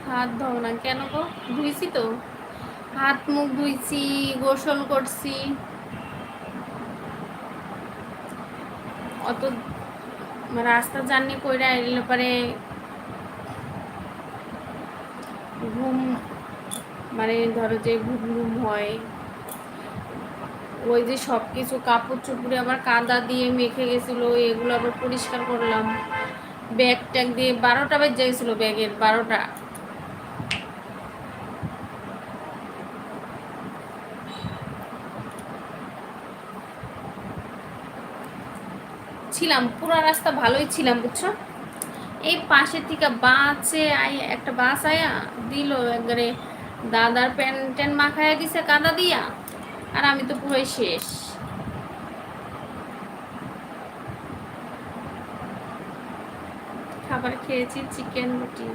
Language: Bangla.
হাত ধোও না কেন গো? ধুইছি তো, হাত মুখ ধুইছি, গোসল করছি। অত রাস্তা জার্নি কইরা এলে পরে ঘুম, মানে ধরো যে ঘুম ঘুম হয়, ওই যে সব কিছু কাপড় চোপড়ে আবার কাদা দিয়ে মেখে গেছিলো, এগুলো আবার পরিষ্কার করলাম। ব্যাগ ট্যাগ দিয়ে 12টা বেজে গেছিলো, ব্যাগের 12টা। ছিলাম পুরো রাস্তা ভালোই ছিলাম বুঝছো। এই পাশের থেকে বাসে একটা বাস আয়া দিল একবারে, দাদার প্যান্ট ট্যান মাখাইয়া দিছে কাদা দিয়া, আর আমি তো পুরোই শেষ। খাবার খেয়েছি চিকেন রুটি।